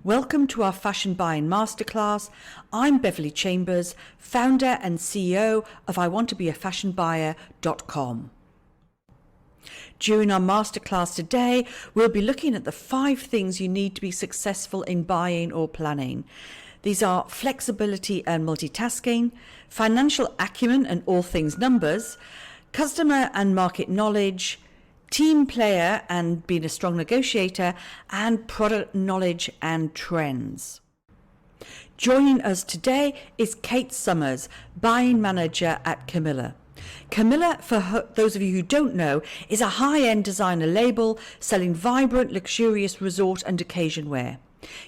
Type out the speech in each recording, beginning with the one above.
Welcome to our Fashion Buying Masterclass. I'm Beverly Chambers, founder and CEO of iwanttobeafashionbuyer.com. During our masterclass today, we'll be looking at the 5 things you need to be successful in buying or planning. These are flexibility and multitasking, financial acumen and all things numbers, customer and market knowledge, team player and being a strong negotiator, and product knowledge and trends. Joining us today is Kate Summers, buying manager at Camilla. Camilla, for those of you who don't know, is a high-end designer label selling vibrant, luxurious resort and occasion wear.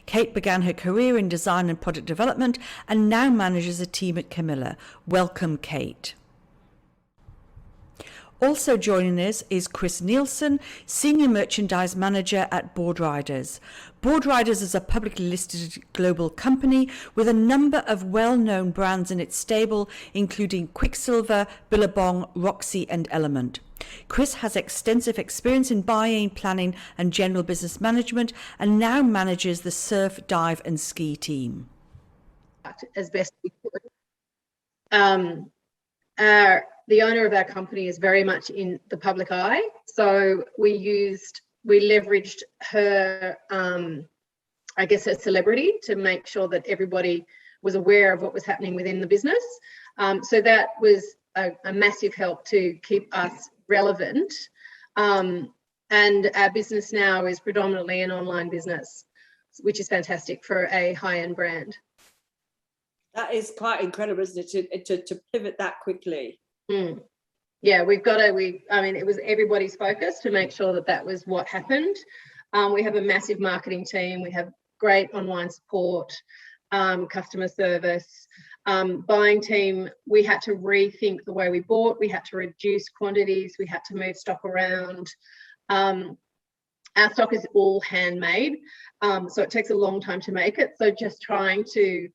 Kate began her career in design and product development and now manages a team at Camilla. Welcome, Kate. Also joining us is Chris Nielsen, Senior Merchandise Manager at Boardriders. Boardriders is a publicly listed global company with a number of well-known brands in its stable, including Quicksilver, Billabong, Roxy and Element. Chris has extensive experience in buying, planning and general business management and now manages the surf, dive and ski team. As best we could. The owner of our company is very much in the public eye, so we leveraged her, her celebrity to make sure that everybody was aware of what was happening within the business. So that was a massive help to keep us relevant. And our business now is predominantly an online business, which is fantastic for a high-end brand. That is quite incredible, isn't it, to pivot that quickly? Yeah, it was everybody's focus to make sure that that was what happened. We have a massive marketing team. We have great online support, customer service, buying team. We had to rethink the way we bought. We had to reduce quantities. We had to move stock around. Our stock is all handmade, so it takes a long time to make it. So just trying to,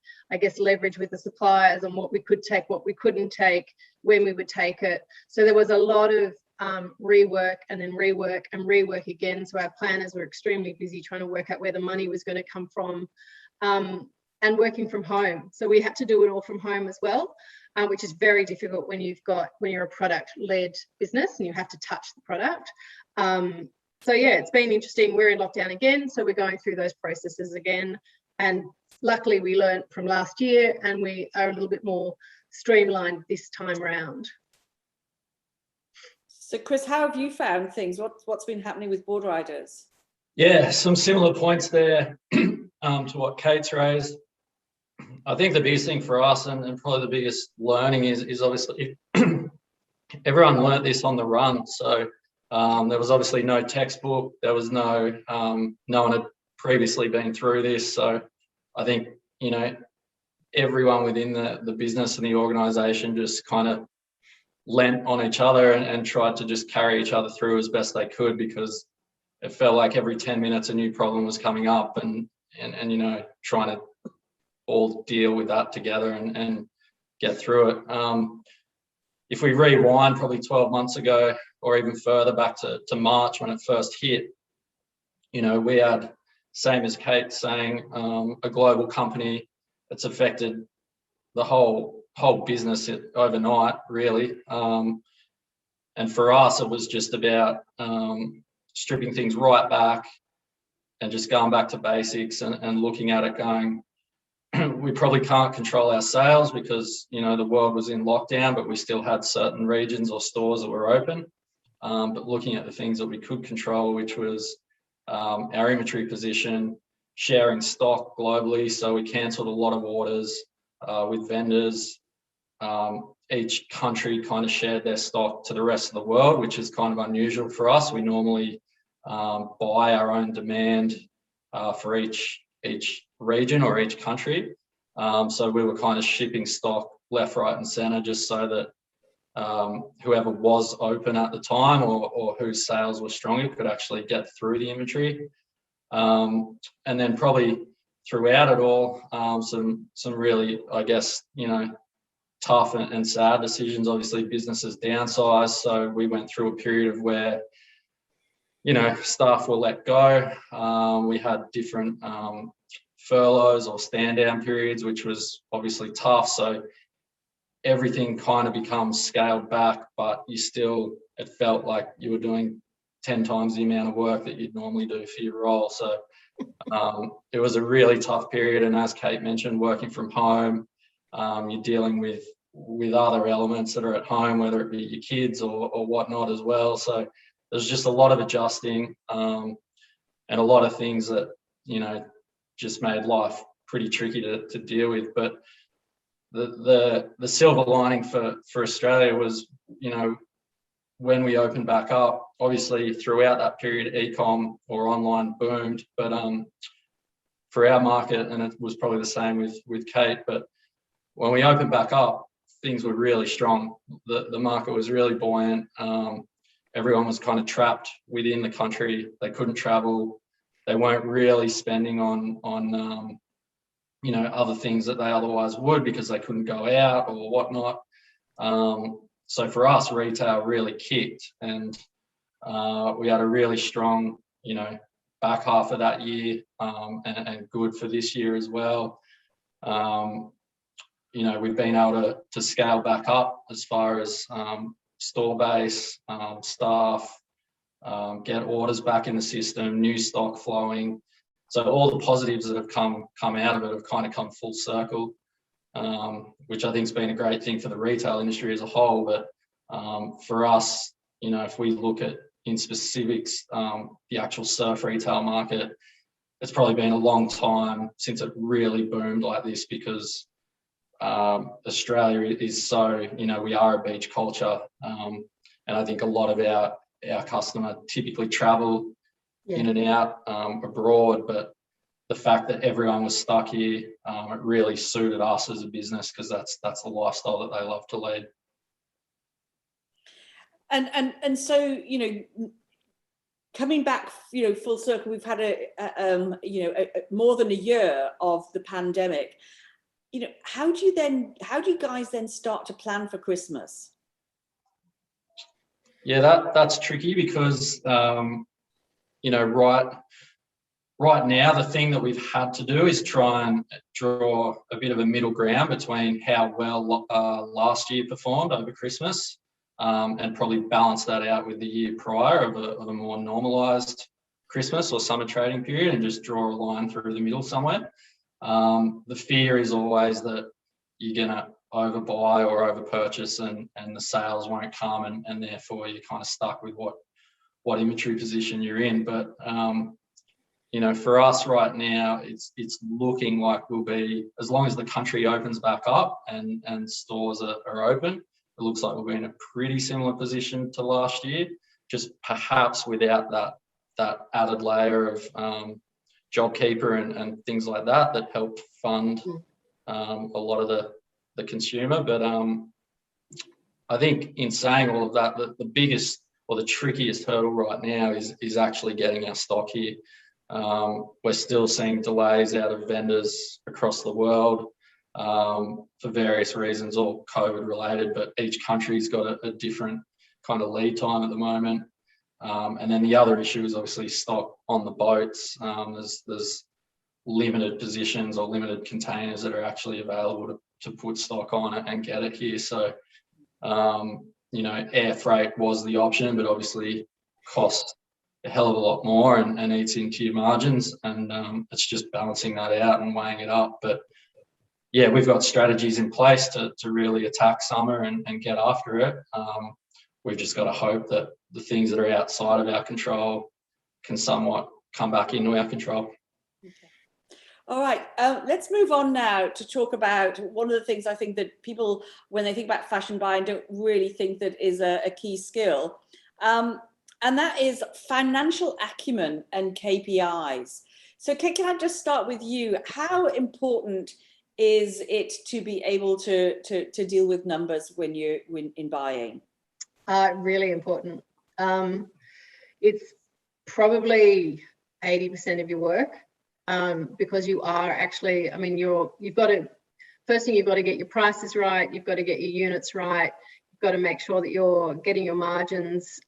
leverage with the suppliers on what we could take, what we couldn't take, when we would take it. So there was a lot of rework and then rework and rework again. So our planners were extremely busy trying to work out where the money was going to come from, and working from home. So we had to do it all from home as well, which is very difficult when you're a product-led business and you have to touch the product. So yeah, it's been interesting. We're in lockdown again, so we're going through those processes again. And luckily we learned from last year and we are a little bit more streamlined this time around. So Chris, how have you found things? What's been happening with Boardriders? Yeah, some similar points there to what Kate's raised. I think the biggest thing for us and probably the biggest learning is obviously everyone learnt this on the run. So there was obviously no textbook. There was no one had previously been through this. So I think, everyone within the business and the organisation just kind of lent on each other and tried to just carry each other through as best they could, because it felt like every 10 minutes a new problem was coming up and trying to all deal with that together and get through it. If we rewind probably 12 months ago or even further back to March when it first hit, we had, same as Kate saying, a global company that's affected the whole business overnight, really. And for us, it was just about stripping things right back and just going back to basics and looking at it going, we probably can't control our sales because, the world was in lockdown, but we still had certain regions or stores that were open. But looking at the things that we could control, which was our inventory position, sharing stock globally. So we cancelled a lot of orders with vendors. Each country kind of shared their stock to the rest of the world, which is kind of unusual for us. We normally buy our own demand for each region or each country. So we were kind of shipping stock left, right and centre just so that whoever was open at the time or whose sales were stronger could actually get through the inventory. And then probably throughout it all, some really, tough and sad decisions. Obviously businesses downsized. So we went through a period of where staff were let go. We had different furloughs or stand down periods, which was obviously tough. So everything kind of becomes scaled back, but it felt like you were doing 10 times the amount of work that you'd normally do for your role. So it was a really tough period. And as Kate mentioned, working from home, you're dealing with other elements that are at home, whether it be your kids or whatnot as well. So there's just a lot of adjusting and a lot of things that, just made life pretty tricky to deal with. But the silver lining for Australia was, when we opened back up, obviously throughout that period, e-com or online boomed, but for our market, and it was probably the same with Kate, but when we opened back up, things were really strong. The market was really buoyant. Everyone was kind of trapped within the country. They couldn't travel. They weren't really spending on other things that they otherwise would because they couldn't go out or whatnot. So for us, retail really kicked, and we had a really strong, back half of that year, and good for this year as well. We've been able to scale back up as far as store base, staff, get orders back in the system, new stock flowing. So all the positives that have come out of it have kind of come full circle, which I think has been a great thing for the retail industry as a whole. But for us, if we look at in specifics, the actual surf retail market, it's probably been a long time since it really boomed like this, because Australia is so, we are a beach culture, and I think a lot of our customer typically travel in and out abroad, but the fact that everyone was stuck here, it really suited us as a business, because that's the lifestyle that they love to lead. And so, coming back, full circle, we've had more than a year of the pandemic. How do you guys then start to plan for Christmas? Yeah, that's tricky, because right now the thing that we've had to do is try and draw a bit of a middle ground between how well last year performed over Christmas, and probably balance that out with the year prior of a more normalised Christmas or summer trading period, and just draw a line through the middle somewhere. The fear is always that you're going to overbuy or overpurchase, and the sales won't come, and therefore you're kind of stuck with what inventory position you're in. But for us right now, it's looking like we'll be, as long as the country opens back up and stores are open, it looks like we'll be in a pretty similar position to last year, just perhaps without that added layer of JobKeeper and things like that helped fund a lot of the consumer. But I think in saying all of that, the biggest or the trickiest hurdle right now is actually getting our stock here. We're still seeing delays out of vendors across the world for various reasons, all COVID related, but each country's got a different kind of lead time at the moment. And then the other issue is obviously stock on the boats. There's limited positions or limited containers that are actually available to put stock on it and get it here. So, air freight was the option, but obviously cost a hell of a lot more and eats into your margins. And it's just balancing that out and weighing it up. But yeah, we've got strategies in place to really attack summer and get after it. We've just got to hope that the things that are outside of our control can somewhat come back into our control. Okay. All right, let's move on now to talk about one of the things I think that people, when they think about fashion buying, don't really think that is a key skill. And that is financial acumen and KPIs. So Kate, can I just start with you? How important is it to be able to deal with numbers when in buying? Really important. It's probably 80% of your work, because you are actually, you've got to, first thing, you've got to get your prices right, you've got to get your units right, you've got to make sure that you're getting your margins.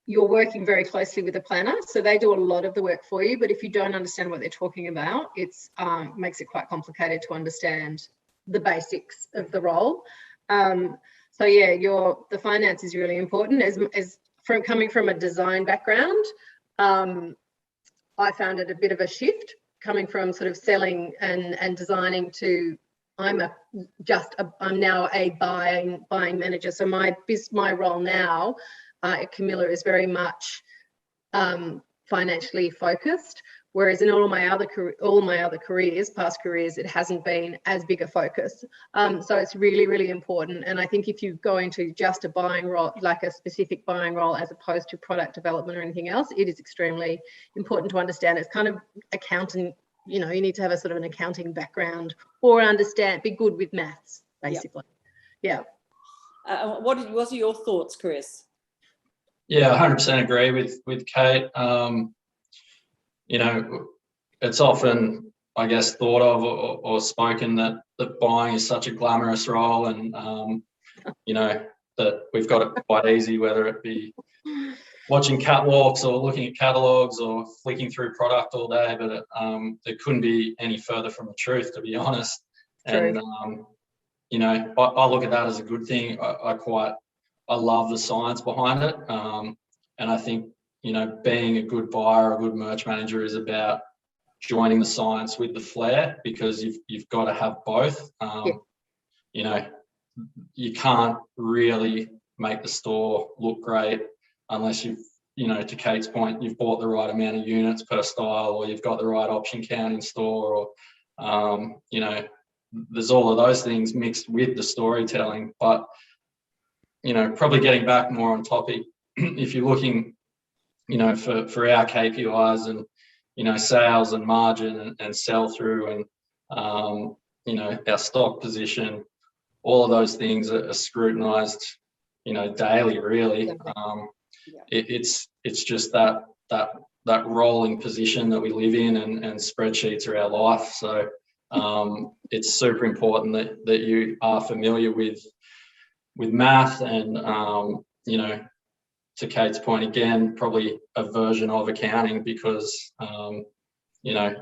you're working very closely with a planner, so they do a lot of the work for you. But if you don't understand what they're talking about, it's makes it quite complicated to understand the basics of the role. So yeah, the finance is really important. As from coming from a design background, I found it a bit of a shift coming from sort of selling and designing to I'm now a buying manager. So my role now at Camilla is very much financially focused, whereas in all my other careers, past careers, it hasn't been as big a focus. So it's really, really important. And I think if you go into just a buying role, like a specific buying role, as opposed to product development or anything else, it is extremely important to understand. It's kind of accounting. You know, you need to have a sort of an accounting background or be good with maths, basically. Yeah. What are your thoughts, Chris? Yeah, 100% agree with Kate. You know, it's often, I guess, thought of or spoken that buying is such a glamorous role, and you know, that we've got it quite easy, whether it be watching catwalks or looking at catalogs or flicking through product all day, but it couldn't be any further from the truth, to be honest. True. And you know, I look at that as a good thing. I love the science behind it, and I think, you know, being a good buyer, a good merch manager is about joining the science with the flair, because you've got to have both. You know, you can't really make the store look great unless you've, you know, to Kate's point, you've bought the right amount of units per style, or you've got the right option count in store, or you know, there's all of those things mixed with the storytelling. But, you know, probably getting back more on topic, if you're looking, you know, for our KPIs and, you know, sales and margin and sell through and you know, our stock position, all of those things are scrutinized, you know, daily, really. It's just that rolling position that we live in, and spreadsheets are our life. So it's super important that you are familiar with math, and you know, to Kate's point again, probably a version of accounting, because you know,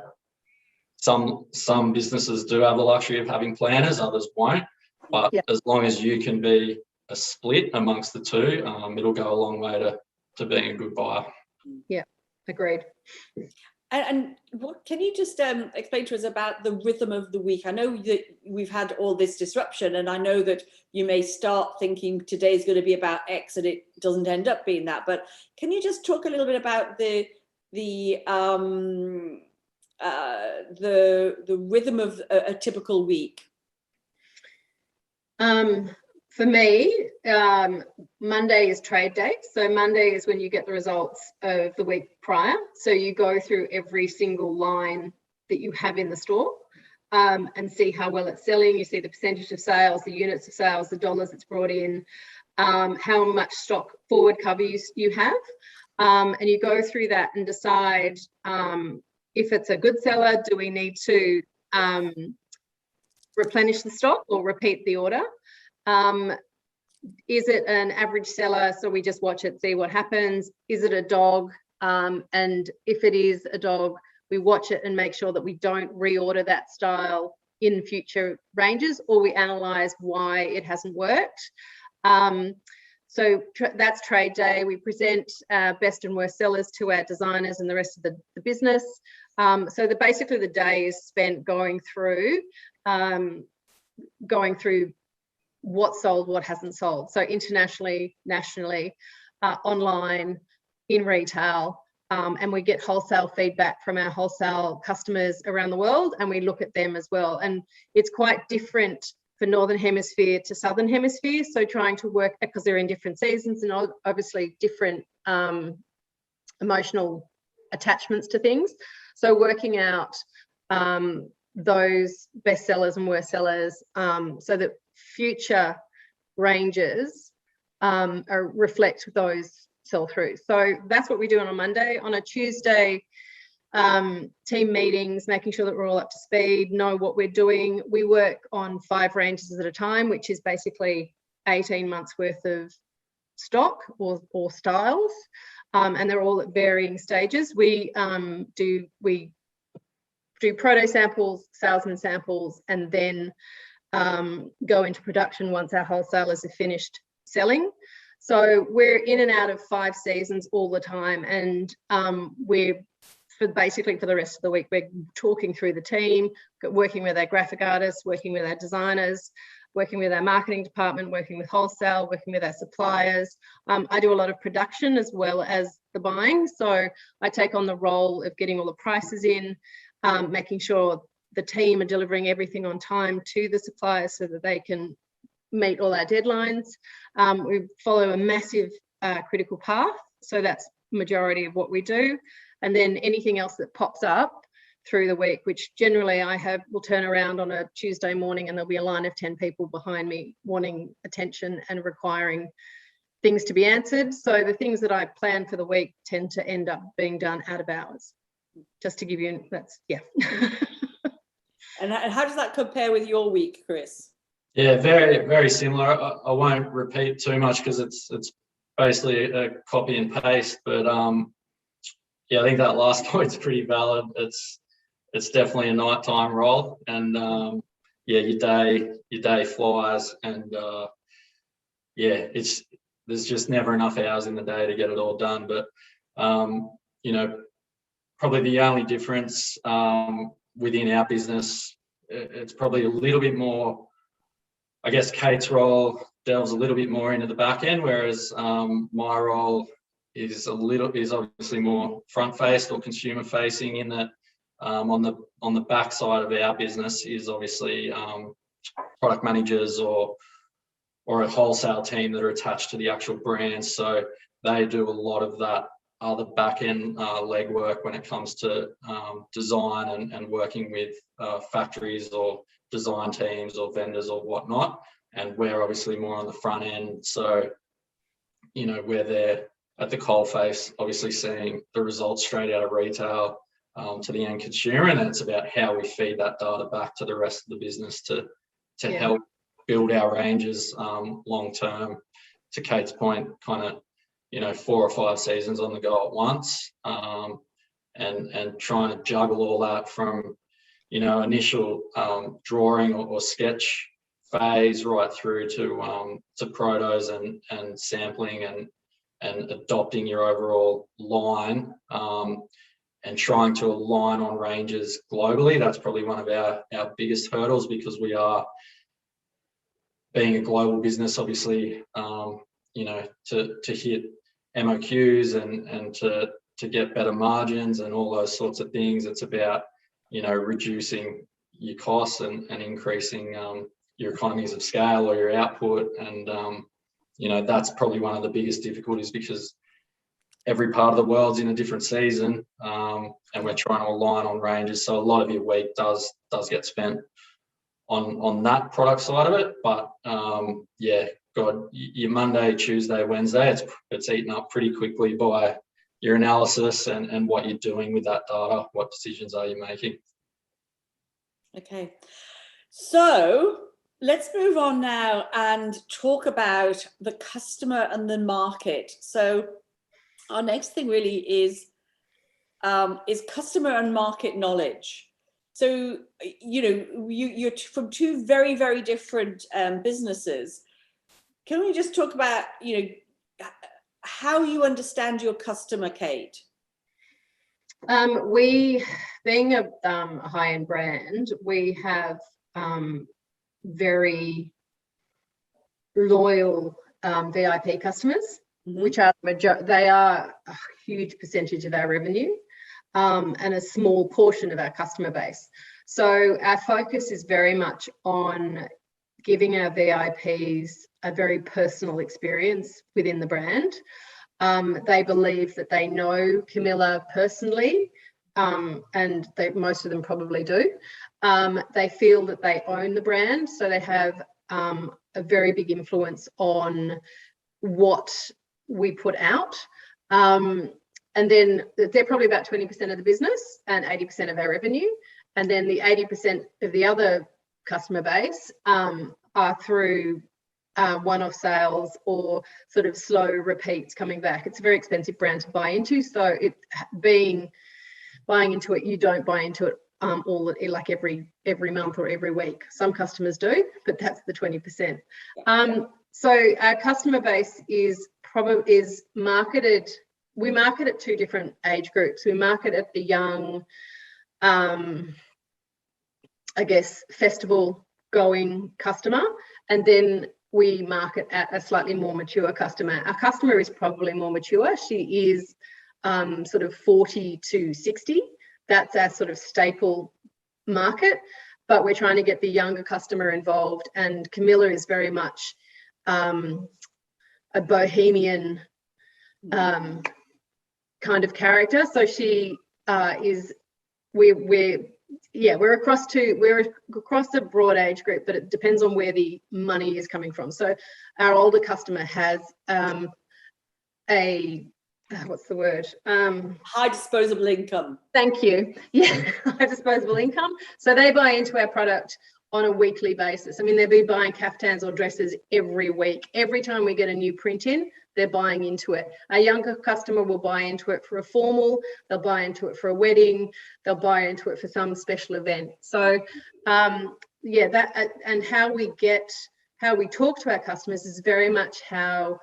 some businesses do have the luxury of having planners, others won't. But as long as you can be a split amongst the two, it'll go a long way to being a good buyer. Yeah, agreed. And what can you just explain to us about the rhythm of the week? I know that we've had all this disruption, and I know that you may start thinking today's going to be about X and it doesn't end up being that. But can you just talk a little bit about the rhythm of a typical week? For me, Monday is trade day. So Monday is when you get the results of the week prior. So you go through every single line that you have in the store and see how well it's selling. You see the percentage of sales, the units of sales, the dollars it's brought in, how much stock forward cover you have. And you go through that and decide if it's a good seller, do we need to replenish the stock or repeat the order? Is it an average seller, so we just watch it, see what happens? Is it a dog? And if it is a dog, we watch it and make sure that we don't reorder that style in future ranges, or we analyze why it hasn't worked. So that's trade day. We present best and worst sellers to our designers and the rest of the business. So basically the day is spent going through what sold, what hasn't sold. So internationally, nationally, online, in retail, and we get wholesale feedback from our wholesale customers around the world, and we look at them as well. And it's quite different for Northern Hemisphere to Southern Hemisphere. So trying to work, because they're in different seasons and obviously different emotional attachments to things. So working out those best sellers and worst sellers so that future ranges reflect those sell through. So that's what we do on a Monday. On a Tuesday, team meetings, making sure that we're all up to speed, know what we're doing. We work on 5 ranges at a time, which is basically 18 months worth of stock or styles, and they're all at varying stages. We do proto samples, salesman samples, and then go into production once our wholesalers have finished selling. So we're in and out of 5 seasons all the time, and basically for the rest of the week, we're talking through the team, working with our graphic artists, working with our designers, working with our marketing department, working with wholesale, working with our suppliers. I do a lot of production as well as the buying. So I take on the role of getting all the prices in, making sure the team are delivering everything on time to the suppliers so that they can meet all our deadlines. We follow a massive critical path. So that's majority of what we do. And then anything else that pops up through the week, which generally will turn around on a Tuesday morning, and there'll be a line of 10 people behind me wanting attention and requiring things to be answered. So the things that I plan for the week tend to end up being done out of hours. Just to give you, yeah. And how does that compare with your week, Chris? Yeah, very, very similar. I won't repeat too much because it's basically a copy and paste, but yeah, I think that last point's pretty valid. It's definitely a nighttime role, and yeah, your day flies, and yeah, there's just never enough hours in the day to get it all done. But you know, probably the only difference within our business, it's probably a little bit more, I guess Kate's role delves a little bit more into the back end, whereas my role is obviously more front faced or consumer facing, in that on the back side of our business is obviously product managers or a wholesale team that are attached to the actual brands. So they do a lot of that other back end legwork when it comes to design and working with factories or design teams or vendors or whatnot. And we're obviously more on the front end. So, you know, we're there at the coalface, obviously seeing the results straight out of retail to the end consumer. And then it's about how we feed that data back to the rest of the business to help build our ranges long term. To Kate's point, kind of, you know, 4 or 5 seasons on the go at once, and trying to juggle all that from, you know, initial drawing or sketch phase right through to protos and sampling and adopting your overall line, and trying to align on ranges globally. That's probably one of our biggest hurdles, because we are, being a global business, obviously, you know, to hit MOQs and to get better margins and all those sorts of things, it's about, you know, reducing your costs and increasing your economies of scale or your output. And you know, that's probably one of the biggest difficulties, because every part of the world's in a different season, and we're trying to align on ranges. So a lot of your week does get spent on that product side of it. But yeah, God, your Monday, Tuesday, Wednesday, it's eaten up pretty quickly by your analysis and what you're doing with that data. What decisions are you making? Okay, so let's move on now and talk about the customer and the market. So our next thing really is customer and market knowledge. So, you know, you're from 2 very, very different businesses. Can we just talk about, you know, how you understand your customer, Kate? We, being a high-end brand, we have very loyal VIP customers, which are they are a huge percentage of our revenue, and a small portion of our customer base. So our focus is very much on giving our VIPs a very personal experience within the brand. They believe that they know Camilla personally, and most of them probably do. They feel that they own the brand, so they have a very big influence on what we put out. And then they're probably about 20% of the business and 80% of our revenue. And then the 80% of the other customer base are through one-off sales or sort of slow repeats coming back. It's a very expensive brand to buy into. So buying into it, you don't buy into it like every month or every week. Some customers do, but that's the 20%. So our customer base is marketed. We market at two different age groups. We market at the young, I guess, festival going customer, and then we market at a slightly more mature customer. Our customer is probably more mature. She is sort of 40 to 60. That's our sort of staple market, but we're trying to get the younger customer involved. And Camilla is very much a bohemian kind of character. So she we're across a broad age group, but it depends on where the money is coming from. So our older customer has what's the word? High disposable income. Thank you. Yeah, high disposable income. So they buy into our product on a weekly basis. I mean, they'll be buying caftans or dresses every week. Every time we get a new print in, they're buying into it. Our younger customer will buy into it for a formal, they'll buy into it for a wedding, they'll buy into it for some special event. So that and how we talk to our customers is very much how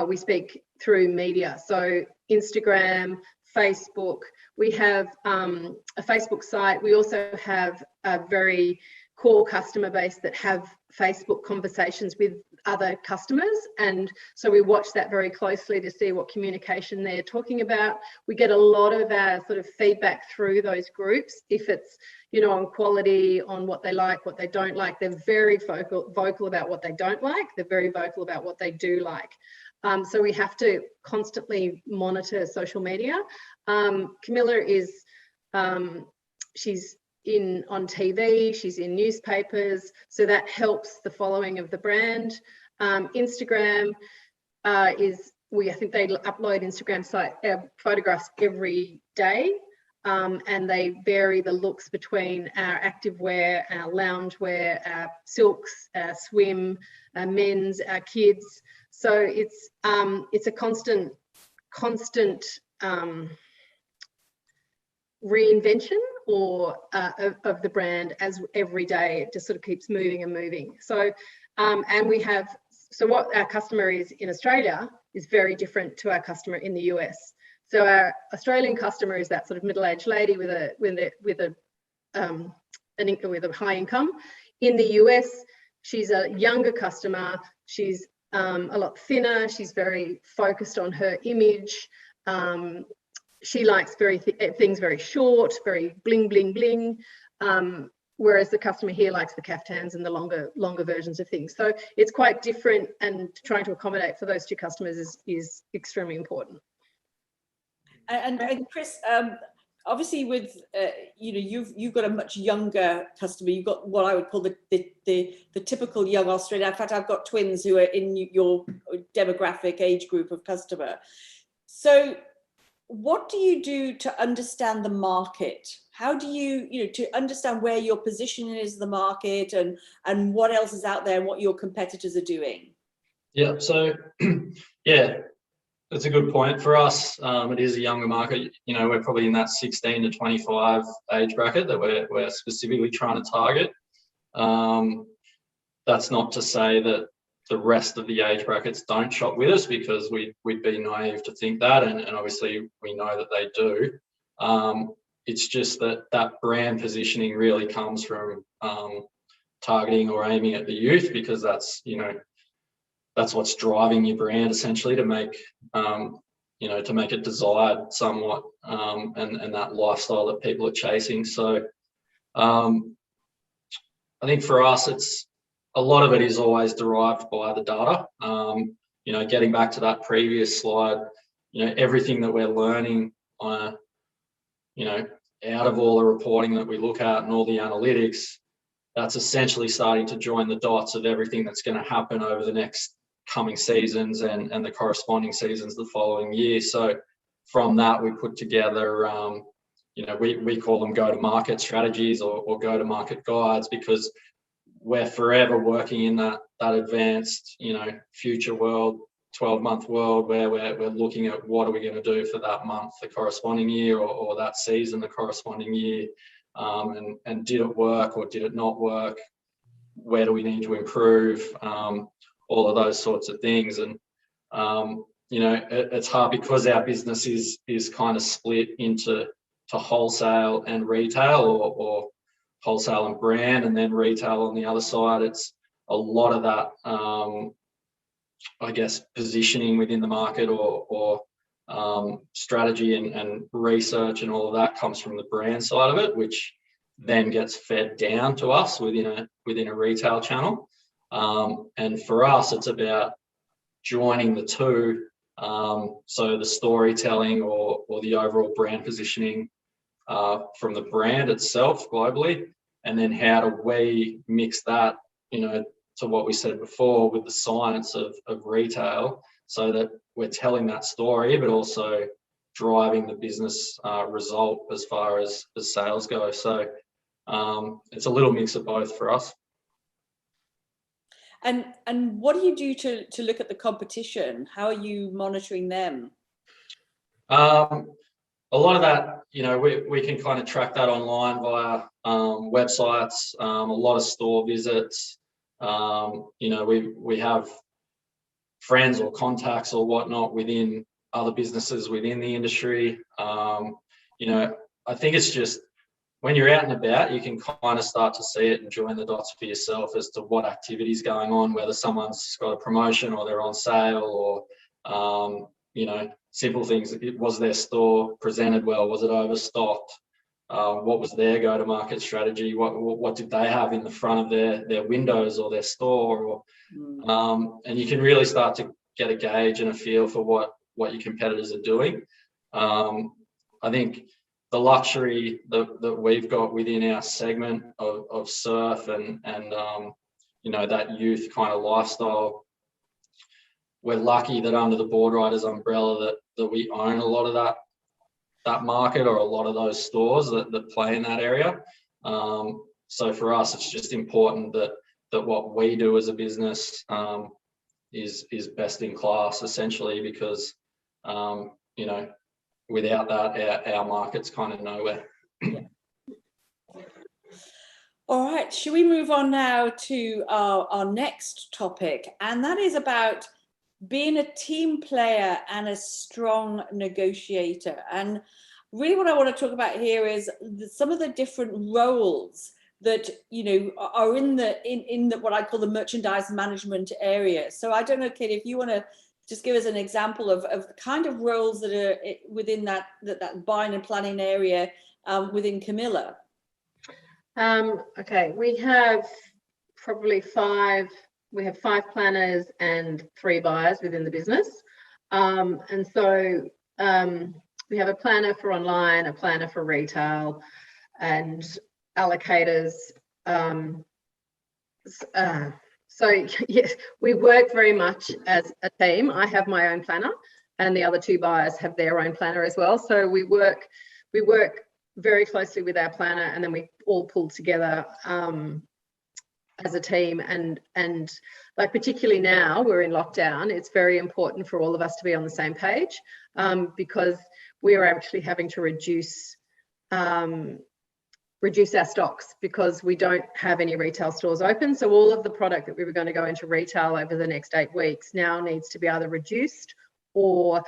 we speak through media. So Instagram, Facebook, we have a Facebook site. We also have a very core customer base that have Facebook conversations with other customers, and so we watch that very closely to see what communication they're talking about. We get a lot of our sort of feedback through those groups. If it's, on quality, on what they like, what they don't like, they're very vocal about what they don't like. They're very vocal about what they do like. So we have to constantly monitor social media. Camilla is, she's on TV, she's in newspapers, so that helps the following of the brand. Instagram I think they upload Instagram site photographs every day, and they vary the looks between our activewear, our loungewear, our silks, our swim, our men's, our kids. So it's a constant reinvention of the brand, as every day it just sort of keeps moving and moving. So what our customer is in Australia is very different to our customer in the US. So our Australian customer is that sort of middle-aged lady with a high income. In the US, she's a younger customer. She's a lot thinner. She's very focused on her image. She likes things very short, very bling, bling, bling. Whereas the customer here likes the caftans and the longer versions of things. So it's quite different, and trying to accommodate for those two customers is extremely important. And Chris, obviously with you've got a much younger customer. You've got what I would call the typical young Australian. In fact, I've got twins who are in your demographic age group of customer. So what do you do to understand the market? How do you to understand where your position is in the market, and what else is out there and what your competitors are doing? Yeah, so yeah, that's a good point. For us, it is a younger market. We're probably in that 16 to 25 age bracket that we're specifically trying to target. That's not to say that the rest of the age brackets don't shop with us, because we'd be naive to think that, and obviously we know that they do. It's just that brand positioning really comes from targeting or aiming at the youth, because that's what's driving your brand essentially to make it desired somewhat, and that lifestyle that people are chasing. So I think for us, a lot of it is always derived by the data. Getting back to that previous slide, everything that we're learning on out of all the reporting that we look at and all the analytics, that's essentially starting to join the dots of everything that's going to happen over the next coming seasons and the corresponding seasons the following year. So from that, we put together, we call them go-to-market strategies or go-to-market guides, because we're forever working in that advanced, future world, 12-month world, where we're looking at what are we going to do for that month, the corresponding year, or that season, the corresponding year, and did it work or did it not work? Where do we need to improve? All of those sorts of things. And it's hard because our business is kind of split into wholesale and retail, or wholesale and brand, and then retail on the other side. It's a lot of that, I guess, positioning within the market, or strategy and research and all of that comes from the brand side of it, which then gets fed down to us within a retail channel. And for us, it's about joining the two. So the storytelling or the overall brand positioning from the brand itself globally, and then how do we mix that, to what we said before, with the science of retail, so that we're telling that story, but also driving the business result as far as sales go. So it's a little mix of both for us. And what do you do to look at the competition? How are you monitoring them? A lot of that, we can kind of track that online via websites, a lot of store visits. We have friends or contacts or whatnot within other businesses within the industry. I think it's just when you're out and about, you can kind of start to see it and join the dots for yourself as to what activity is going on, whether someone's got a promotion or they're on sale, or simple things. Was their store presented well? Was it overstocked? What was their go-to-market strategy? What did they have in the front of their windows or their store? And you can really start to get a gauge and a feel for what your competitors are doing. I think the luxury that we've got within our segment of surf and that youth kind of lifestyle, we're lucky that under the Board Riders umbrella that we own a lot of that market, or a lot of those stores that play in that area. So for us, it's just important that what we do as a business is best in class, essentially, because without that, our market's kind of nowhere. All right, should we move on now to our next topic? And that is about being a team player and a strong negotiator. And really what I want to talk about here is some of the different roles that are in the what I call the merchandise management area. So I don't know, Kate, if you want to just give us an example of the kind of roles that are within that buying and planning area within Camilla. Okay, we have probably five planners and 3 buyers within the business. And so we have a planner for online, a planner for retail, and allocators. So yes, we work very much as a team. I have my own planner, and the other 2 buyers have their own planner as well. So we work very closely with our planner, and then we all pull together as a team. And like, particularly now we're in lockdown, it's very important for all of us to be on the same page, because we are actually having to reduce our stocks because we don't have any retail stores open. So all of the product that we were going to go into retail over the next 8 weeks now needs to be either reduced, or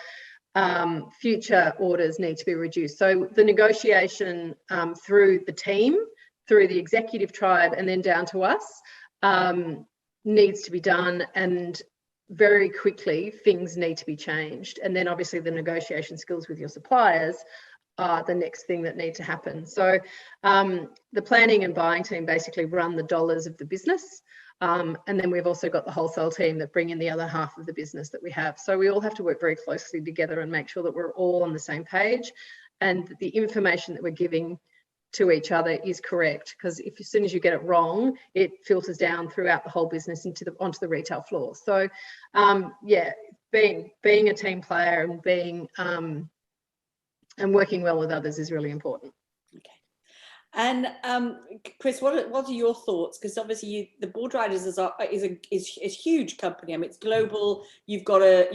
future orders need to be reduced. So the negotiation through the team, through the executive tribe, and then down to us needs to be done, and very quickly things need to be changed. And then obviously the negotiation skills with your suppliers are the next thing that need to happen. So the planning and buying team basically run the dollars of the business. And then we've also got the wholesale team that bring in the other half of the business that we have. So we all have to work very closely together and make sure that we're all on the same page, and that the information that we're giving to each other is correct. Because if as soon as you get it wrong, it filters down throughout the whole business onto the retail floor. So yeah, being a team player and being and working well with others is really important. Okay. And Chris, what are your thoughts? Because obviously, the Board Riders is a huge company. I mean, it's global. You've got a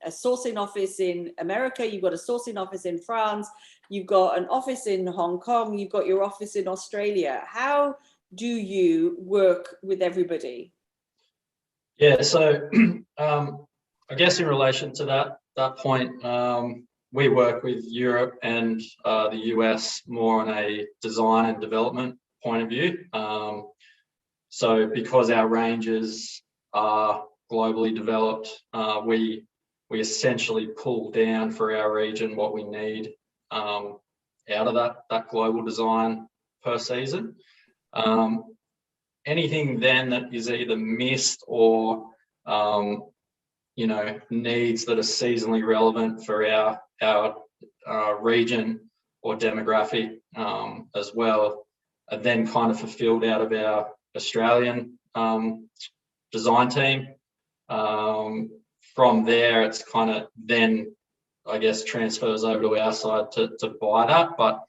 sourcing office in America. You've got a sourcing office in France. You've got an office in Hong Kong. You've got your office in Australia. How do you work with everybody? Yeah, so I guess in relation to that point, we work with Europe and the US more on a design and development point of view. So because our ranges are globally developed, we essentially pull down for our region what we need out of that global design per season. Anything then that is either missed or needs that are seasonally relevant for our region or demographic as well are then kind of fulfilled out of our Australian design team. From there, it's kind of then, I guess, transfers over to our side to buy that. But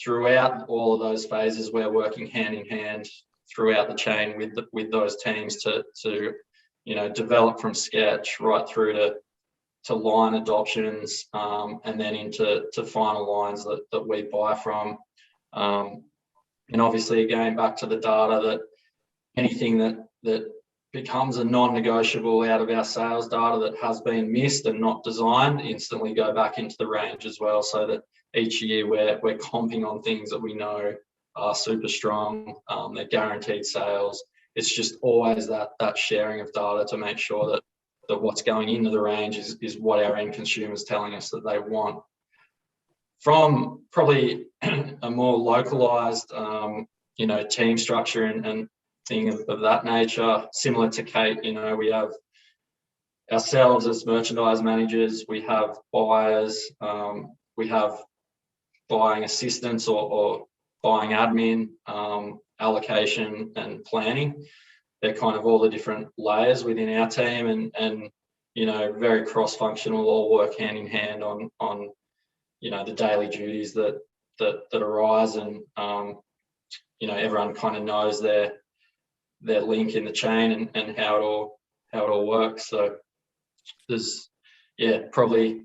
throughout all of those phases, we're working hand in hand throughout the chain with those teams to develop from sketch right through to line adoptions, and then into final lines that we buy from. And obviously, again, back to the data, that anything that becomes a non-negotiable out of our sales data that has been missed and not designed instantly go back into the range as well, so that each year we're comping on things that we know are super strong, they're guaranteed sales. It's just always that sharing of data to make sure that what's going into the range is what our end consumers telling us that they want. From probably a more localized, team structure and thing of that nature, similar to Kate, we have ourselves as merchandise managers, we have buyers, we have buying assistants or buying admin, allocation and planning. They're kind of all the different layers within our team, and very cross-functional, all work hand in hand on the daily duties that arise, and everyone kind of knows their link in the chain and how it all works. So there's probably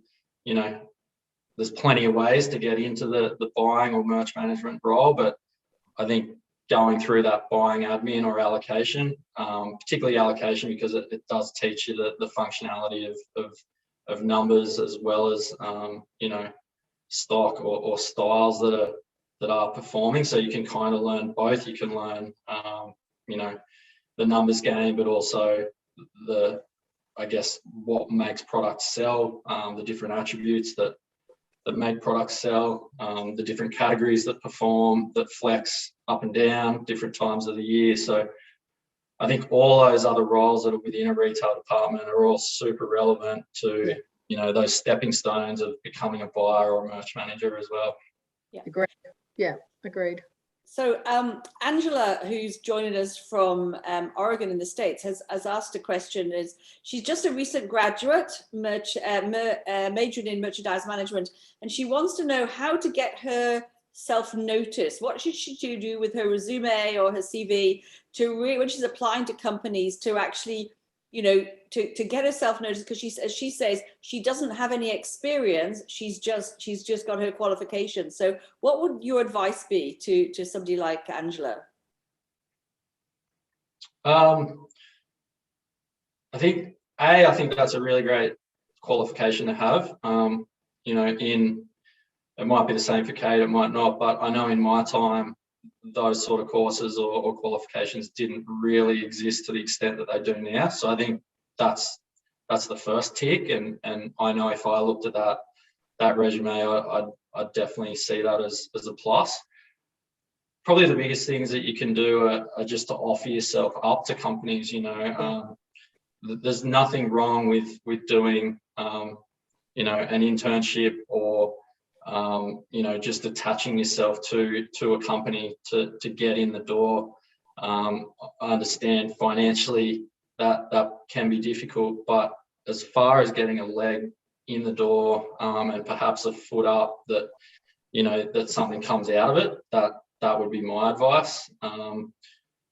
there's plenty of ways to get into the buying or merch management role, but I think going through that buying admin or allocation, particularly allocation, because it does teach you the functionality of numbers, as well as stock or styles that are performing. So you can kind of learn both. You can learn the numbers game, but also what makes products sell, the different attributes that make products sell, the different categories that perform, that flex up and down different times of the year. So I think all those other roles that are within a retail department are all super relevant to those stepping stones of becoming a buyer or a merch manager as well. Yeah, agreed. Yeah, agreed. So Angela, who's joining us from Oregon in the States, has asked a question. She's just a recent graduate, majoring in merchandise management, and she wants to know how to get herself noticed. What should she do with her resume or her CV when she's applying to companies to actually, to get herself noticed? Because as she says, she doesn't have any experience. She's just got her qualifications. So what would your advice be to somebody like Angela? I think that's a really great qualification to have. It might be the same for Kate, it might not, but I know in my time, those sort of courses or qualifications didn't really exist to the extent that they do now. So I think that's the first tick, and I know if I looked at that resume, I'd definitely see that as a plus. Probably the biggest things that you can do are just to offer yourself up to companies. There's nothing wrong with doing an internship or just attaching yourself to a company to get in the door. I understand financially that can be difficult, but as far as getting a leg in the door, and perhaps a foot up that that something comes out of it, that would be my advice.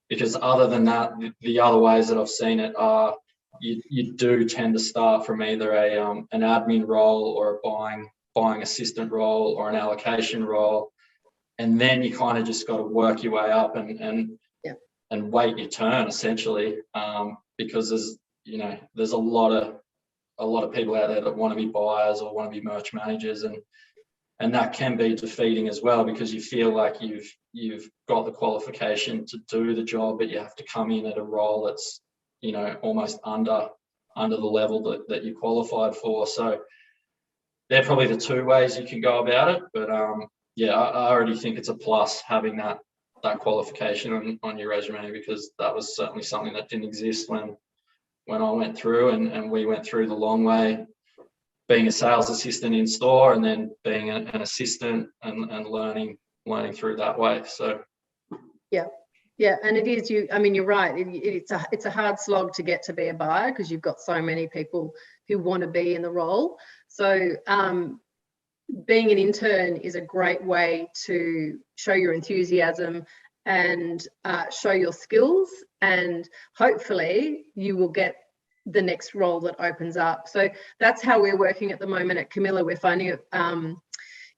Because other than that, the other ways that I've seen it are you do tend to start from either an admin role or a buying assistant role or an allocation role, and then you kind of just got to work your way up and wait your turn, essentially, because there's a lot of people out there that want to be buyers or want to be merch managers, and that can be defeating as well, because you feel like you've got the qualification to do the job, but you have to come in at a role that's almost under the level that you qualified for. So they're probably the two ways you can go about it. But I already think it's a plus having that qualification on your resume, because that was certainly something that didn't exist when I went through, and we went through the long way, being a sales assistant in store and then being an assistant and learning through that way. So yeah, and it is you're right. It's a hard slog to get to be a buyer, because you've got so many people who want to be in the role. So being an intern is a great way to show your enthusiasm and show your skills, and hopefully you will get the next role that opens up. So that's how we're working at the moment at Camilla. We're finding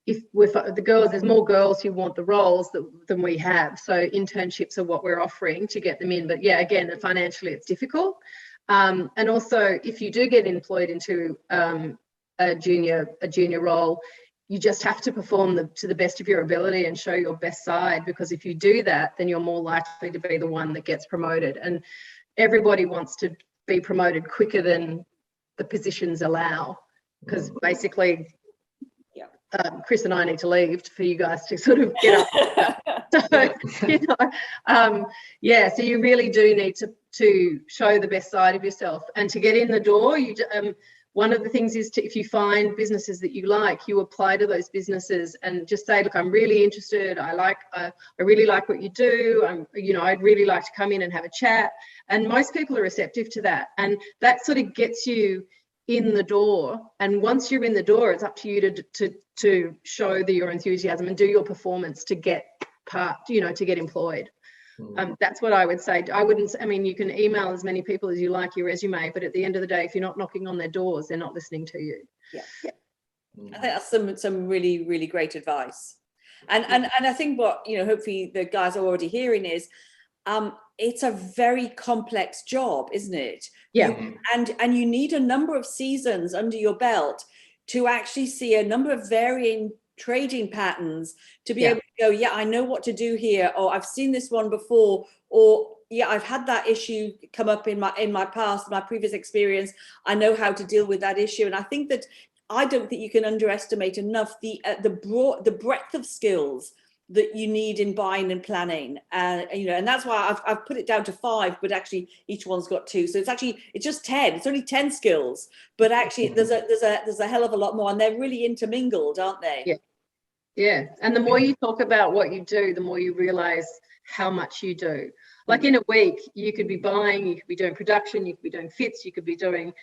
if the girls, there's more girls who want the roles than we have. So internships are what we're offering to get them in. But yeah, again, financially it's difficult. And also, if you do get employed into a junior role, you just have to perform to the best of your ability and show your best side, because if you do that, then you're more likely to be the one that gets promoted. And everybody wants to be promoted quicker than the positions allow, because basically Chris and I need to leave for you guys to sort of get up. So so you really do need to show the best side of yourself, and to get in the door, one of the things is if you find businesses that you like, you apply to those businesses and just say, look, I'm really interested. I really like what you do. I'd really like to come in and have a chat. And most people are receptive to that. And that sort of gets you in the door. And once you're in the door, it's up to you to show your enthusiasm and do your performance to get to get employed. That's what I would say. You can email as many people as you like your resume, but at the end of the day, if you're not knocking on their doors, they're not listening to you. Yeah. I think that's some really, really great advice. And I think what, hopefully the guys are already hearing is, it's a very complex job, isn't it? Yeah. And you need a number of seasons under your belt to actually see a number of varying trading patterns to be able to go, I know what to do here, or I've seen this one before, or I've had that issue come up in my past, my previous experience. I know how to deal with that issue. And I don't think you can underestimate enough the breadth of skills that you need in buying and planning, and that's why I've put it down to 5, but actually each one's got 2, so it's just 10. It's only 10 skills, but actually there's a hell of a lot more, and they're really intermingled, aren't they? Yeah. And the more you talk about what you do, the more you realize how much you do. Like in a week, you could be buying, you could be doing production, you could be doing fits, you could be doing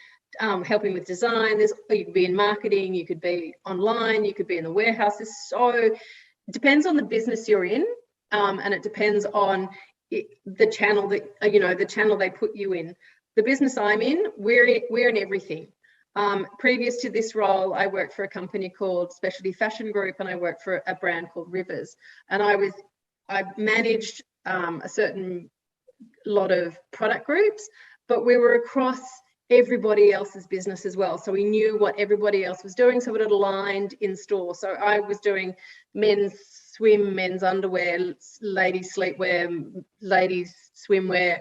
helping with design, you could be in marketing, you could be online, you could be in the warehouse. It depends on the business you're in, and it depends on the channel the channel they put you in. The business I'm in, we're in everything. Previous to this role, I worked for a company called Specialty Fashion Group, and I worked for a brand called Rivers, and I managed a certain lot of product groups, but we were across everybody else's business as well. So we knew what everybody else was doing, so it aligned in store. So I was doing men's swim, men's underwear, ladies sleepwear, ladies swimwear,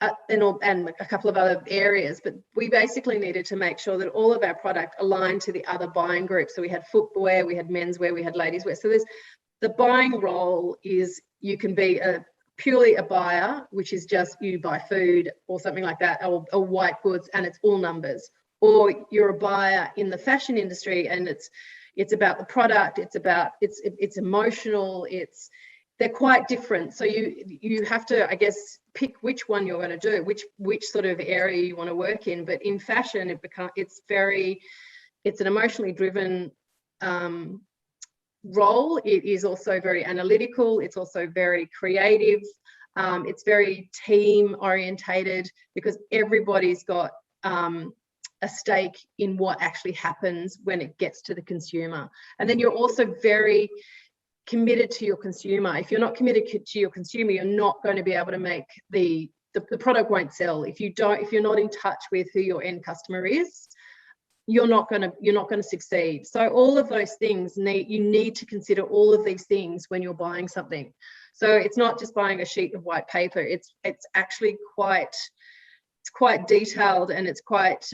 and a couple of other areas. But we basically needed to make sure that all of our product aligned to the other buying groups. So we had footwear, we had menswear, we had ladieswear. So the buying role is, you can be purely a buyer, which is just you buy food or something like that, or white goods, and it's all numbers. Or you're a buyer in the fashion industry, and it's about the product, it's emotional, they're quite different. So you have to, I guess, pick which one you're going to do, which sort of area you want to work in. But in fashion, it's an emotionally driven role. It is also very analytical. It's also very creative. It's very team orientated, because everybody's got a stake in what actually happens when it gets to the consumer. And then you're also very committed to your consumer. If you're not committed to your consumer, you're not going to be able to make the product won't sell. If you're not in touch with who your end customer is, you're not going to succeed. So all of those things you need to consider all of these things when you're buying something. So it's not just buying a sheet of white paper. It's actually quite detailed, and it's quite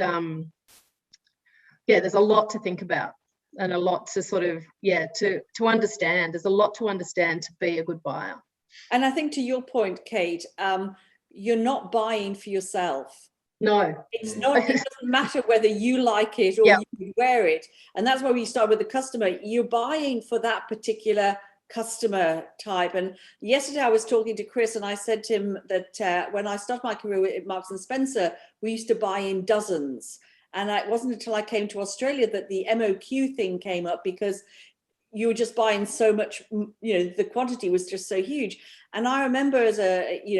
there's a lot to think about, and a lot to sort of to understand. There's a lot to understand to be a good buyer. And I think, to your point, Kate, you're not buying for yourself. No, it's not. It doesn't matter whether you like it or you wear it, and that's why we start with the customer. You're buying for that particular customer type. And yesterday I was talking to Chris, and I said to him that when I started my career at Marks and Spencer, we used to buy in dozens, and it wasn't until I came to Australia that the MOQ thing came up, because you were just buying so much, the quantity was just so huge. And I remember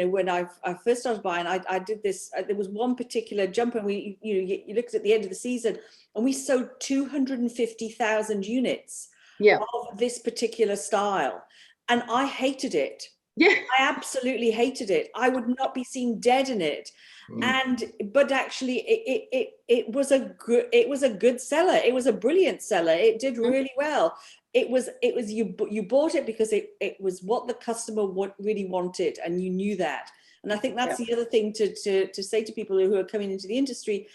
when I first started buying, I did this, there was one particular jumper, and you looked at the end of the season, and we sold 250,000 units of this particular style. And I hated it. Yeah. I absolutely hated it. I would not be seen dead in it. But actually it was a good seller. It was a brilliant seller. It did really well. It was you bought it because it was what the customer really wanted, and you knew that. And I think that's the other thing to say to people who are coming into the industry.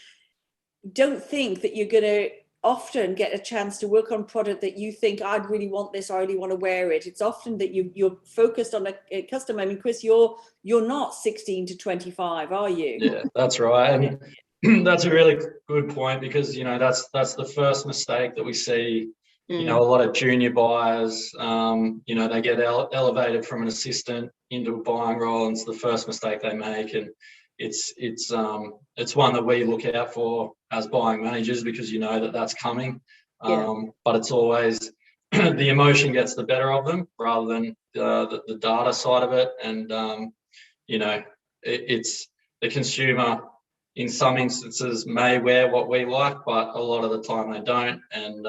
Don't think that you're going to often get a chance to work on product that you think, I'd really want this, I really want to wear it. It's often that you're focused on a customer. I mean, Chris, you're not 16 to 25, are you? Yeah, that's right. And that's a really good point, because that's the first mistake that we see. A lot of junior buyers, they get elevated from an assistant into a buying role, and it's the first mistake they make. And it's one that we look out for as buying managers, because that's coming. But it's always the emotion gets the better of them rather than the data side of it. And it's the consumer in some instances may wear what we like, but a lot of the time they don't. And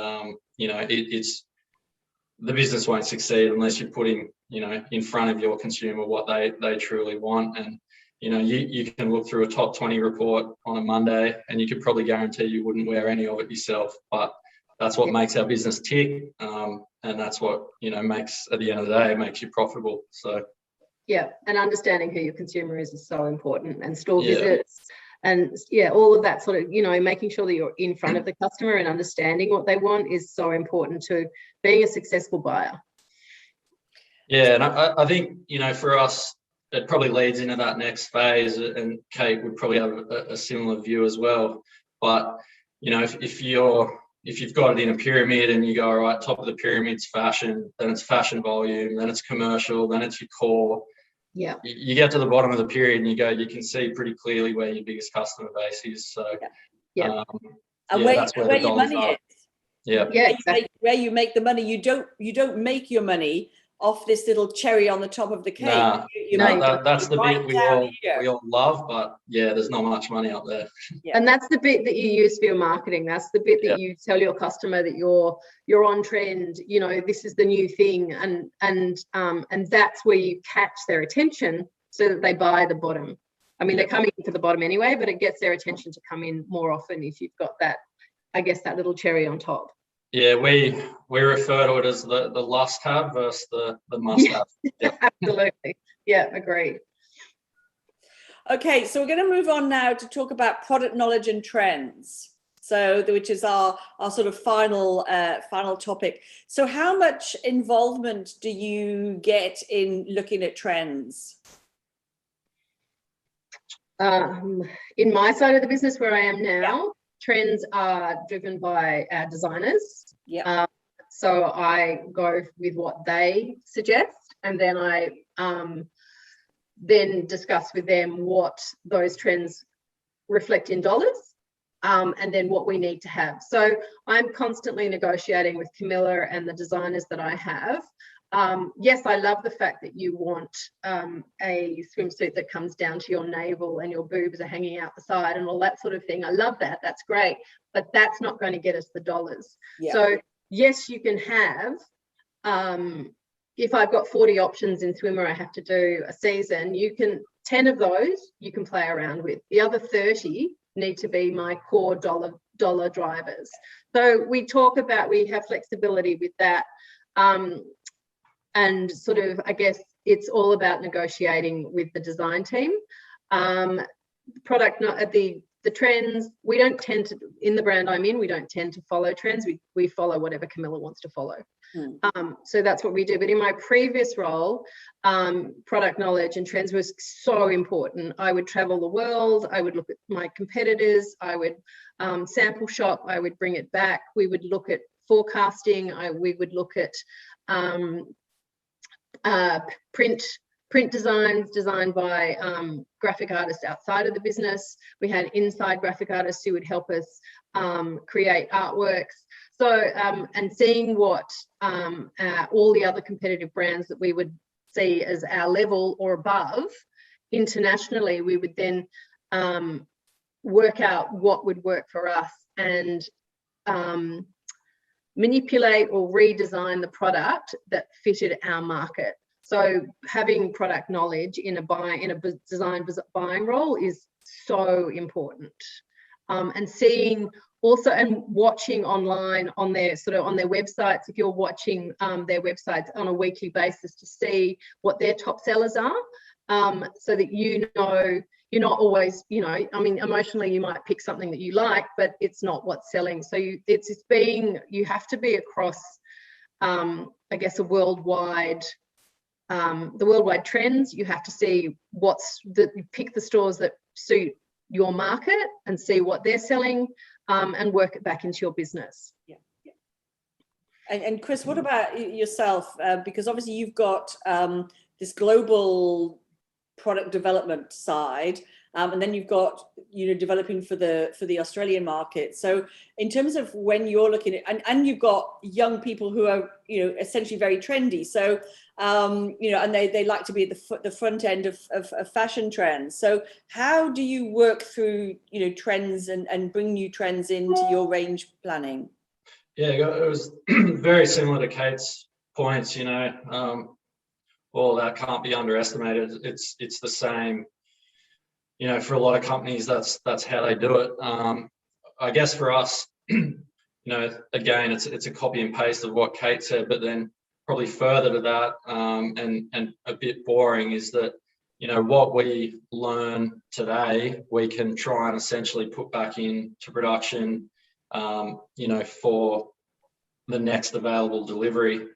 it's the business won't succeed unless you're putting in front of your consumer what they truly want. And you can look through a top 20 report on a Monday, and you could probably guarantee you wouldn't wear any of it yourself. But that's what makes our business tick, and that's what makes, at the end of the day, it makes you profitable. So and understanding who your consumer is so important, and store visits, and all of that sort of making sure that you're in front of the customer and understanding what they want is so important to being a successful buyer. And I think for us, it probably leads into that next phase, and Kate would probably have a similar view as well. But if you've got it in a pyramid, and you go, all right, top of the pyramid's fashion, then it's fashion volume, then it's commercial, then it's your core. You get to the bottom of the pyramid, and you can see pretty clearly where your biggest customer base is. So and that's where your money is. Where you make the money. You don't make your money off this little cherry on the top of the cake. That's the bit we all love, but there's not much money up there. And that's the bit that you use for your marketing. That's the bit that you tell your customer that you're on trend. This is the new thing, and that's where you catch their attention so that they buy the bottom. I mean, they're coming into the bottom anyway, but it gets their attention to come in more often if you've got that, I guess, that little cherry on top. Yeah, we refer to it as the must-have versus the must-have. Absolutely. Agreed. Okay, so we're going to move on now to talk about product knowledge and trends. So, which is our sort of final topic. So, how much involvement do you get in looking at trends? In my side of the business, where I am now, trends are driven by our designers. So I go with what they suggest, and then I then discuss with them what those trends reflect in dollars. and then what we need to have. So I'm constantly negotiating with Camilla and the designers that I have. Yes, I love the fact that you want a swimsuit that comes down to your navel and your boobs are hanging out the side and all that sort of thing. I love that. That's great. But that's not going to get us the dollars. Yeah. So yes, you can have, if I've got 40 options in swimwear I have to do a season, 10 of those you can play around with. The other 30 need to be my core dollar drivers. So we have flexibility with that. And sort of, I guess it's all about negotiating with the design team. The trends, we don't tend to, in the brand I'm in, we don't tend to follow trends. We follow whatever Camilla wants to follow. So that's what we do. But in my previous role, product knowledge and trends was so important. I would travel the world. I would look at my competitors. I would sample shop. I would bring it back. We would look at forecasting. We would look at print designs designed by graphic artists outside of the business. We had inside graphic artists who would help us create artworks. So, and seeing what all the other competitive brands that we would see as our level or above internationally, we would then work out what would work for us and manipulate or redesign the product that fitted our market. So having product knowledge in a design buying role is so important. And seeing also and watching online on their websites, if you're watching their websites on a weekly basis to see what their top sellers are, so that you know you're not always, I mean, emotionally you might pick something that you like, but it's not what's selling. So you have to be across, I guess, the worldwide trends. You have to see you pick the stores that suit your market and see what they're selling, and work it back into your business. Yeah. And Chris, what about yourself? Because obviously you've got this global product development side, and then you've got developing for the Australian market. So in terms of when you're looking at, and you've got young people who are essentially very trendy, so and they like to be at the front end of fashion trends. So how do you work through trends and bring new trends into your range planning? Yeah, it was very similar to Kate's points. All that can't be underestimated. It's the same, for a lot of companies. That's how they do it. I guess for us, again, it's a copy and paste of what Kate said, but then probably further to that, and a bit boring, is that what we learn today, we can try and essentially put back into production, for the next available delivery.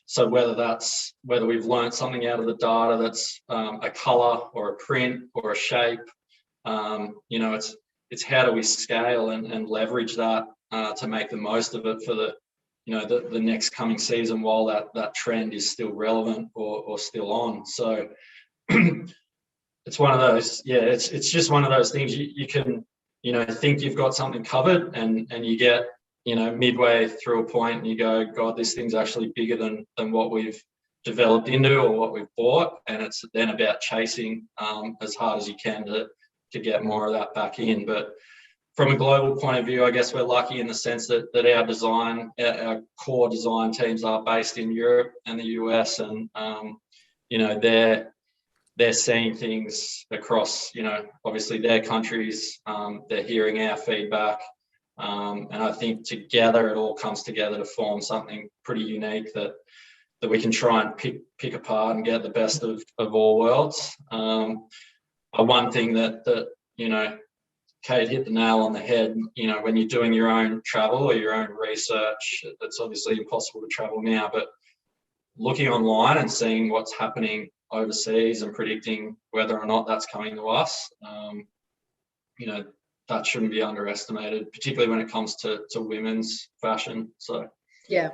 So whether we've learned something out of the data that's a color or a print or a shape, it's how do we scale and leverage that to make the most of it for the next coming season while that trend is still relevant or still on. So it's one of those, it's just one of those things you can, think you've got something covered and you get, midway through a point and you go, God, this thing's actually bigger than what we've developed into or what we've bought. And it's then about chasing as hard as you can to get more of that back in. But from a global point of view, I guess we're lucky in the sense that our core design teams are based in Europe and the US, and they're seeing things across, obviously their countries. They're hearing our feedback, and I think together it all comes together to form something pretty unique that we can try and pick apart and get the best of all worlds. One thing that Kate hit the nail on the head. When you're doing your own travel or your own research, it's obviously impossible to travel now, but looking online and seeing what's happening overseas and predicting whether or not that's coming to us, that shouldn't be underestimated, particularly when it comes to women's fashion. So yeah.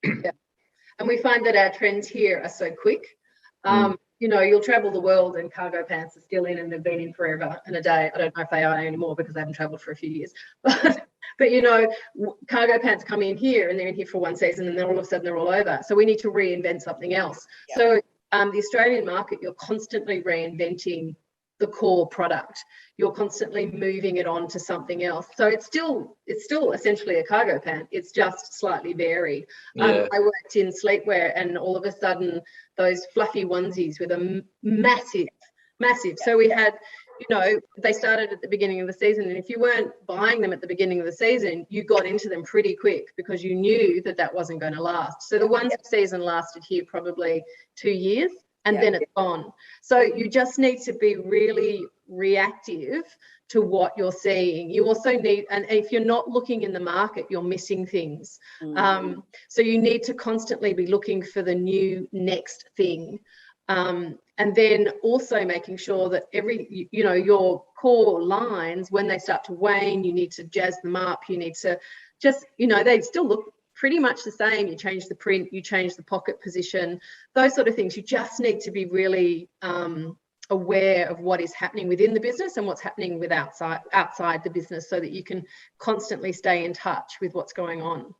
And we find that our trends here are so quick. you know, you'll travel the world and cargo pants are still in and they've been in forever and a day. I don't know if they are anymore because I haven't traveled for a few years. But you know, cargo pants come in here and they're in here for one season and then all of a sudden they're all over. So we need to reinvent something else. Yeah. So the Australian market, you're constantly reinventing the core product. You're constantly moving it on to something else. So it's still essentially a cargo pant. It's just slightly varied. Yeah. I worked in sleepwear and all of a sudden those fluffy onesies with a massive. So we had, you know, they started at the beginning of the season, and if you weren't buying them at the beginning of the season, you got into them pretty quick because you knew that wasn't going to last. So the onesie season lasted here probably 2 years, and then it's gone. So you just need to be really reactive to what you're seeing. You also need, and if you're not looking in the market, you're missing things. So you need to constantly be looking for the new next thing. And then also making sure that you know, your core lines, when they start to wane, you need to jazz them up. You need to just, you know, they still look pretty much the same. You change the print, you change the pocket position, those sort of things. You just need to be really aware of what is happening within the business and what's happening with outside the business, so that you can constantly stay in touch with what's going on.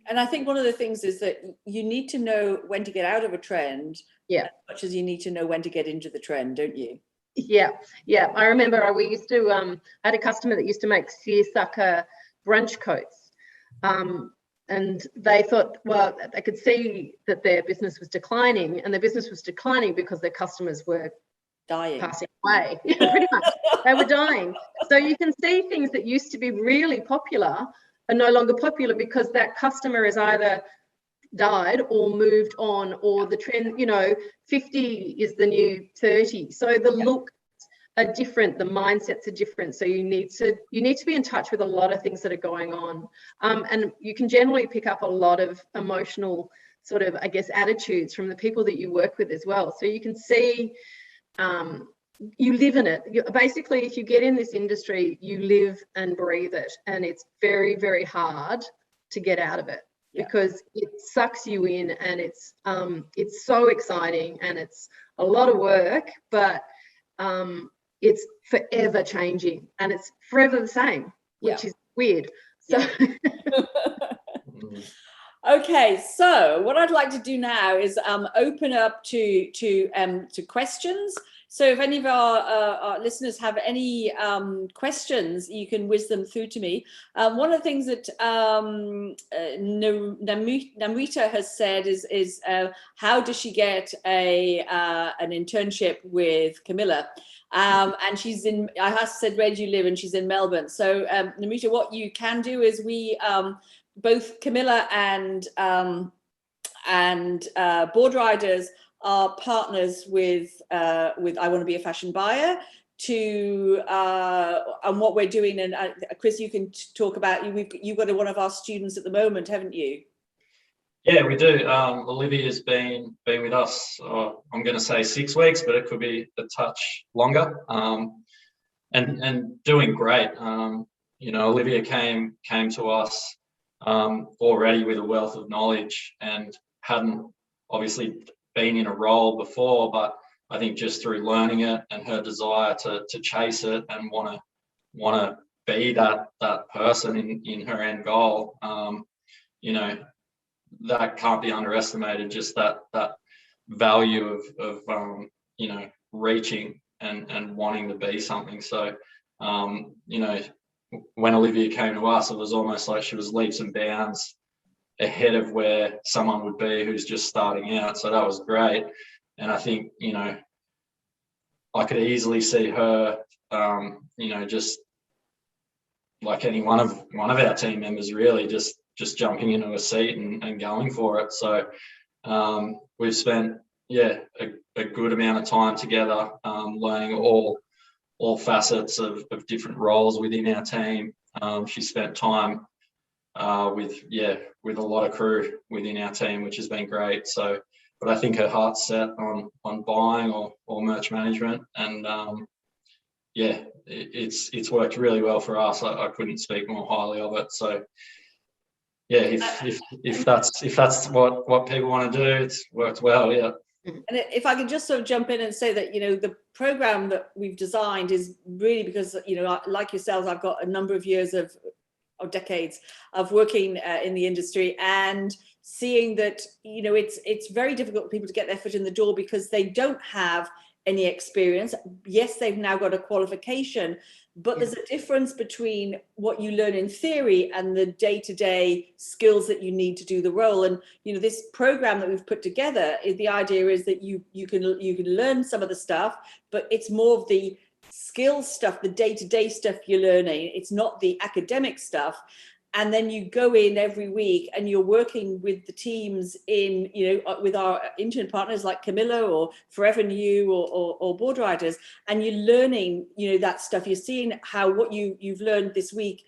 And I think one of the things is that you need to know when to get out of a trend, as much as you need to know when to get into the trend, don't you? Yeah. I remember we used to, I had a customer that used to make seersucker brunch coats. And they thought, well, they could see that their business was declining, and their business was declining because their customers were dying, passing away. Pretty much, they were dying. So you can see things that used to be really popular are no longer popular because that customer has either died or moved on, or the trend, you know, 50 is the new 30. So the looks are different, the mindsets are different. So you need to be in touch with a lot of things that are going on. And you can generally pick up a lot of emotional sort of, I guess, attitudes from the people that you work with as well. So you can see, you live in it. Basically, if you get in this industry, you live and breathe it, and it's very, very hard to get out of it because it sucks you in, and it's so exciting and it's a lot of work, but it's forever changing and it's forever the same, which is weird. So. Okay, so what I'd like to do now is open up to questions. So if any of our listeners have any questions, you can whiz them through to me. One of the things that Namrita has said is how does she get an internship with Camilla? And she's in, I have said, where do you live? And she's in Melbourne. So Namrita, what you can do is we, both Camilla and Board Riders are partners with I Want to Be a Fashion Buyer to and what we're doing. And Chris, you can talk about, you've got one of our students at the moment, haven't you? Yeah, we do. Olivia's been with us, I'm going to say 6 weeks, but it could be a touch longer, and doing great. You know, Olivia came to us already with a wealth of knowledge and hadn't obviously been in a role before, but I think just through learning it and her desire to chase it and want to be that person in her end goal, you know, that can't be underestimated. Just that value of you know, reaching and wanting to be something. So you know, when Olivia came to us, it was almost like she was leaps and bounds ahead of where someone would be who's just starting out. So that was great. And I think, you know, I could easily see her, you know, just like any one of our team members, really just jumping into a seat and going for it. So we've spent, a good amount of time together, learning all facets of different roles within our team. She spent time with a lot of crew within our team, which has been great. So, but I think her heart's set on buying or merch management, and it's worked really well for us. I couldn't speak more highly of it. So yeah, if that's what people want to do, it's worked well. Yeah. And if I can just sort of jump in and say that, you know, the program that we've designed is really because, you know, like yourselves, I've got a number of years of or decades of working in the industry and seeing that, you know, it's very difficult for people to get their foot in the door because they don't have any experience. Yes, they've now got a qualification, but there's a difference between what you learn in theory and the day-to-day skills that you need to do the role. And, you know, this program that we've put together, the idea is that you can learn some of the stuff, but it's more of the skill stuff, the day-to-day stuff you're learning. It's not the academic stuff. And then you go in every week and you're working with the teams in, you know, with our intern partners like Camilla or Forever New or Board Riders, and you're learning, you know, that stuff. You're seeing how what you've learned this week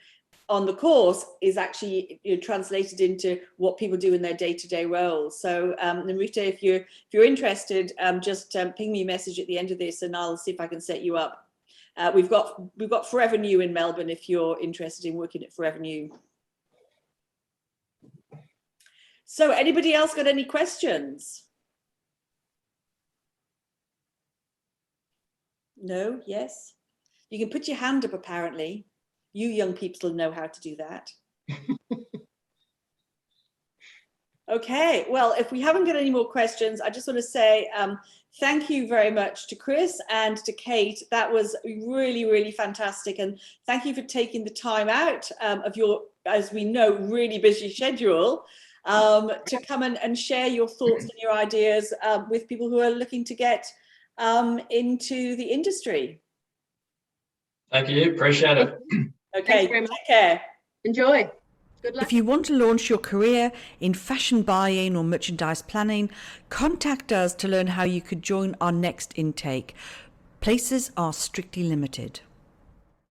on the course is actually, you know, translated into what people do in their day-to-day roles. So Namrita, if you're interested, just ping me a message at the end of this and I'll see if I can set you up. We've got Forever New in Melbourne if you're interested in working at Forever New. So anybody else got any questions? No? Yes? You can put your hand up apparently. You young people know how to do that. Okay, well, if we haven't got any more questions, I just want to say thank you very much to Chris and to Kate. That was really, really fantastic. And thank you for taking the time out of your, as we know, really busy schedule to come and share your thoughts and your ideas with people who are looking to get into the industry. Thank you. Appreciate it. Okay, take care. Enjoy. Good luck. If you want to launch your career in fashion buying or merchandise planning, contact us to learn how you could join our next intake. Places are strictly limited.